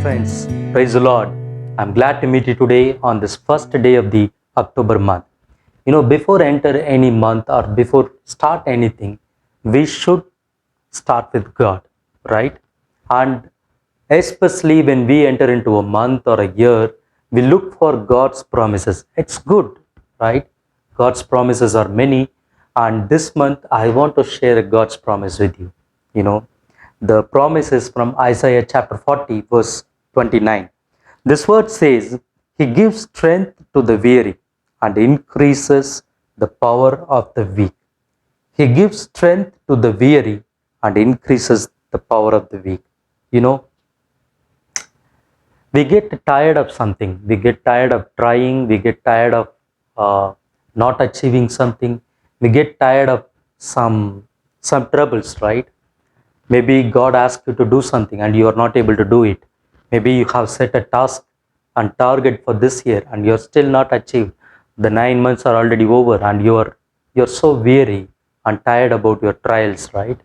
friends, praise the Lord. I'm glad to meet you today on this first day of the October month. Before enter any month or before start anything, we should start with God, right? And especially when we enter into a month or a year, we look for God's promises. It's good, right? God's promises are many, and this month I want to share a God's promise with you. You know, the promise is from Isaiah chapter 40, verse 29. This word says, He gives strength to the weary and increases the power of the weak. He gives strength to the weary and increases the power of the weak. You know, we get tired of something, we get tired of trying, we get tired of not achieving something, we get tired of some troubles, right? Maybe God asks you to do something and you are not able to do it. Maybe you have set a task and target for this year and you're still not achieved. The 9 months are already over and you're so weary and tired about your trials, right?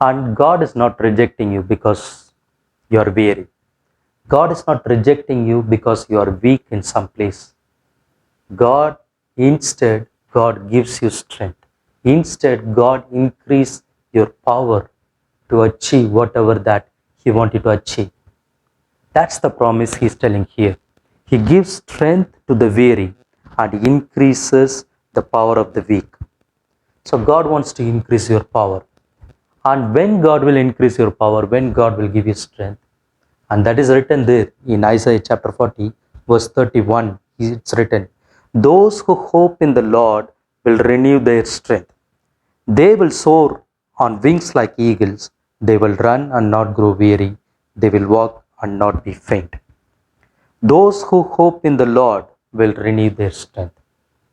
And God is not rejecting you because you're weary. God is not rejecting you because you are weak in some place. God, instead, God gives you strength. Instead, God increase your power to achieve whatever that He wanted to achieve. That's the promise He's telling here. He gives strength to the weary and increases the power of the weak. So God wants to increase your power. And when God will increase your power, when God will give you strength, and that is written there in Isaiah chapter 40, verse 31. It's written, Those who hope in the Lord will renew their strength. They will soar on wings like eagles. They will run and not grow weary. They will walk and not be faint. Those who hope in the Lord will renew their strength.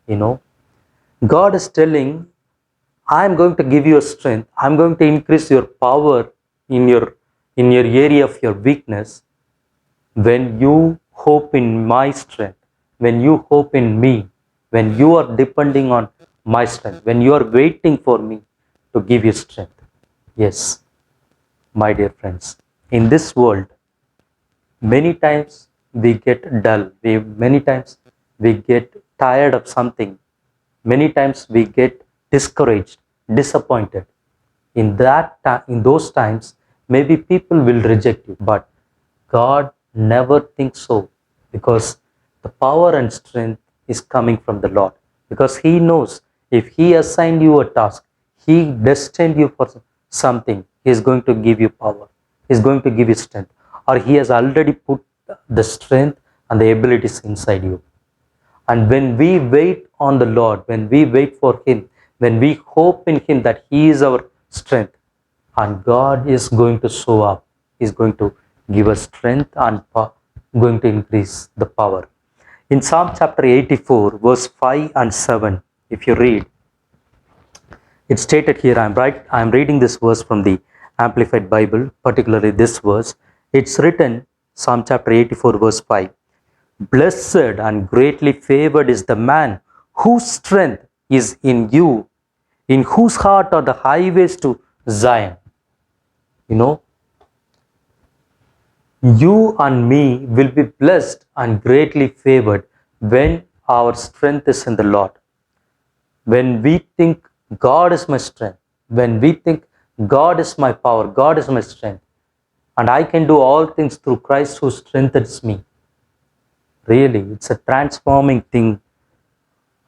You know, God is telling, I am going to give you a strength. I am going to increase your power in your area of your weakness. When you hope in my strength, when you hope in me, when you are depending on my strength, when you are waiting for me to give you strength. Yes, my dear friends, in this world, many times we get dull. Many times we get tired of something. Many times we get discouraged, disappointed. In those times, maybe people will reject you, but God never thinks so, because the power and strength is coming from the Lord. Because He knows if He assigned you a task, He destined you for something, He is going to give you power, He is going to give you strength, or He has already put the strength and the abilities inside you. And when we wait on the Lord, when we wait for Him, when we hope in Him that He is our strength, and God is going to show up, He is going to give us strength and going to increase the power. In Psalm chapter 84, verse 5 and 7, if you read, it's stated here, I'm reading this verse from the Amplified Bible, particularly this verse. It's written, Psalm chapter 84, verse 5. Blessed and greatly favored is the man whose strength is in you, in whose heart are the highways to Zion. You know, you and me will be blessed and greatly favored when our strength is in the Lord. When we think God is my strength, when we think God is my power, God is my strength, and I can do all things through Christ who strengthens me. Really, it's a transforming thing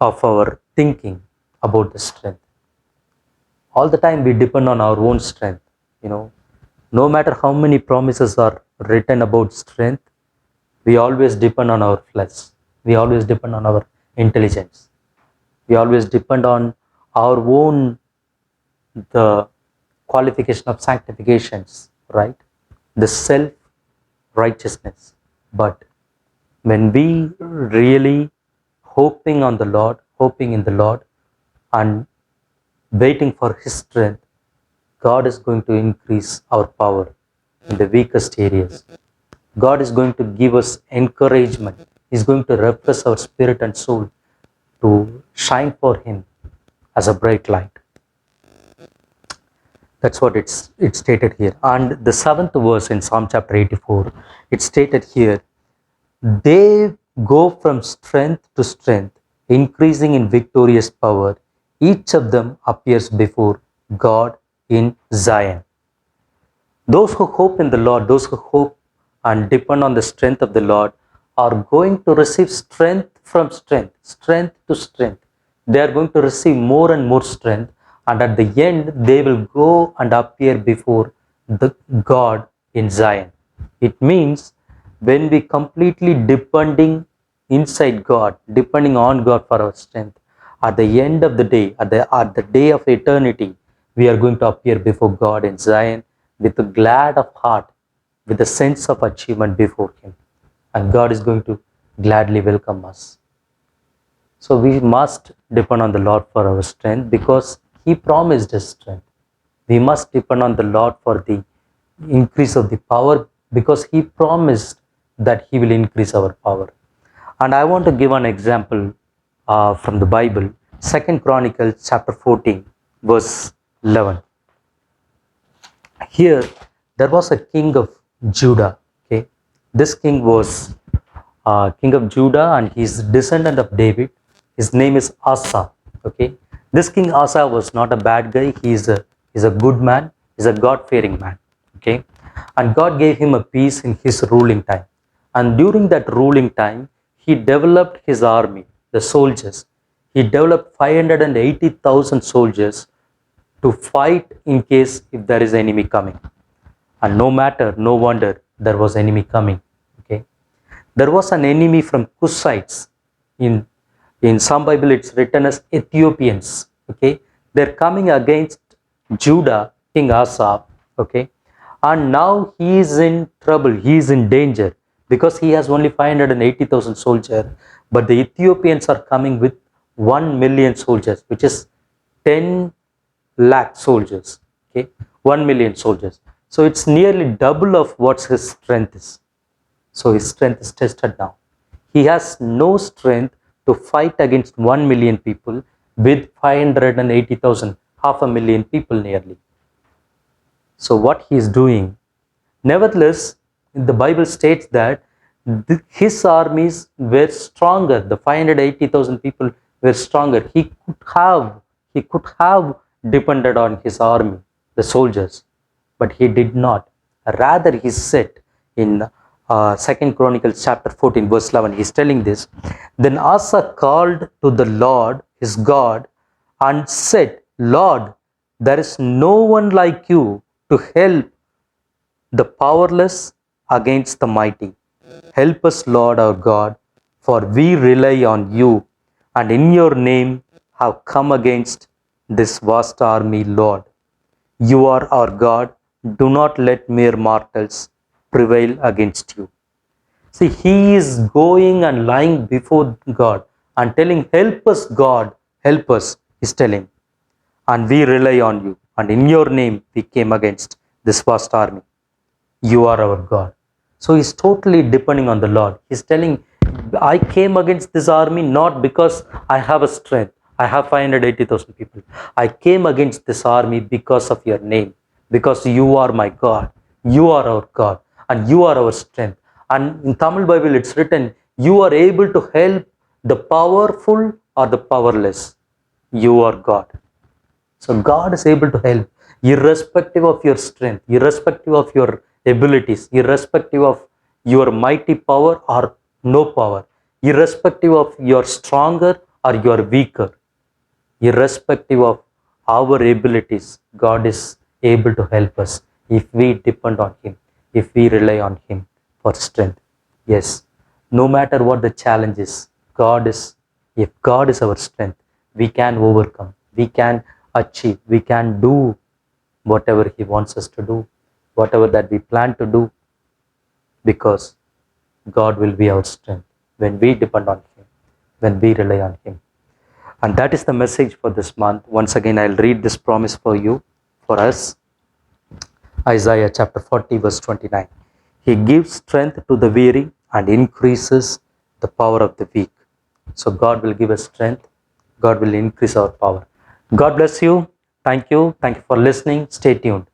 of our thinking about the strength. All the time we depend on our own strength. No matter how many promises are written about strength, we always depend on our flesh. We always depend on our intelligence. We always depend on our own, the qualification of sanctifications, right? The self righteousness. But when we really hoping on the Lord, hoping in the Lord, and waiting for His strength, God is going to increase our power in the weakest areas. God is going to give us encouragement. He's going to refresh our spirit and soul to shine for Him as a bright light. That's what it's stated here. And the 7th verse in Psalm chapter 84, it's stated here, they go from strength to strength, increasing in victorious power. Each of them appears before God in Zion. Those who hope in the Lord, those who hope and depend on the strength of the Lord, are going to receive strength from strength, strength to strength. They are going to receive more and more strength, and at the end, they will go and appear before the God in Zion. It means when we completely depending inside God, depending on God for our strength, at the end of the day, at the day of eternity, we are going to appear before God in Zion with a glad of heart, with a sense of achievement before Him. And God is going to gladly welcome us. So we must depend on the Lord for our strength because He promised us strength. We must depend on the Lord for the increase of the power because He promised that He will increase our power. And I want to give an example from the Bible, 2 Chronicles chapter 14, verse 11. Here, there was a king of Judah. Okay, this king was king of Judah, and he's descendant of David. His name is Asa. Okay, this king Asa was not a bad guy. He's a good man. He's a God-fearing man. Okay, and God gave him a peace in his ruling time. And during that ruling time, he developed his army, the soldiers. He developed 580,000 soldiers to fight in case if there is enemy coming. And no matter, no wonder there was enemy coming. Okay, there was an enemy from Cushites. In some Bible it's written as Ethiopians. Okay, they're coming against Judah, King Asa. Okay, and now he is in trouble. He is in danger because he has only 580,000 soldiers, but the Ethiopians are coming with 1 million soldiers, which is 10 lakh soldiers. Okay, 1 million soldiers. So it's nearly double of what his strength is. So his strength is tested now. He has no strength to fight against 1 million people with 580,000, half a million people nearly. So what he is doing, nevertheless, the Bible states that his armies were stronger. The 580,000 people were stronger. He could have depended on his army, the soldiers, but he did not. Rather, he said in 2 Chronicles chapter 14, verse 11, he's telling this. Then Asa called to the Lord, his God, and said, Lord, there is no one like you to help the powerless against the mighty. Help us, Lord our God, for we rely on you, and in your name have come against this vast army, Lord. You are our God. Do not let mere mortals prevail against you. See, he is going and lying before God and telling, help us, God, help us, he's telling. And we rely on you. And in your name we came against this vast army. You are our God. So he's totally depending on the Lord. He's telling, I came against this army not because I have a strength. I have 580,000 people. I came against this army because of your name, because you are my God. You are our God, and you are our strength. And in Tamil Bible, it's written, you are able to help the powerful or the powerless. You are God. So God is able to help, irrespective of your strength, irrespective of your abilities, irrespective of your mighty power or no power, irrespective of your stronger or your weaker, irrespective of our abilities, God is able to help us if we depend on Him, if we rely on Him for strength. Yes, no matter what the challenge is, if God is our strength, we can overcome, we can achieve, we can do whatever He wants us to do, whatever that we plan to do, because God will be our strength when we depend on Him, when we rely on Him. And that is the message for this month. Once again, I'll read this promise for you, for us. Isaiah chapter 40, verse 29. He gives strength to the weary and increases the power of the weak. So God will give us strength. God will increase our power. God bless you. Thank you for listening. Stay tuned.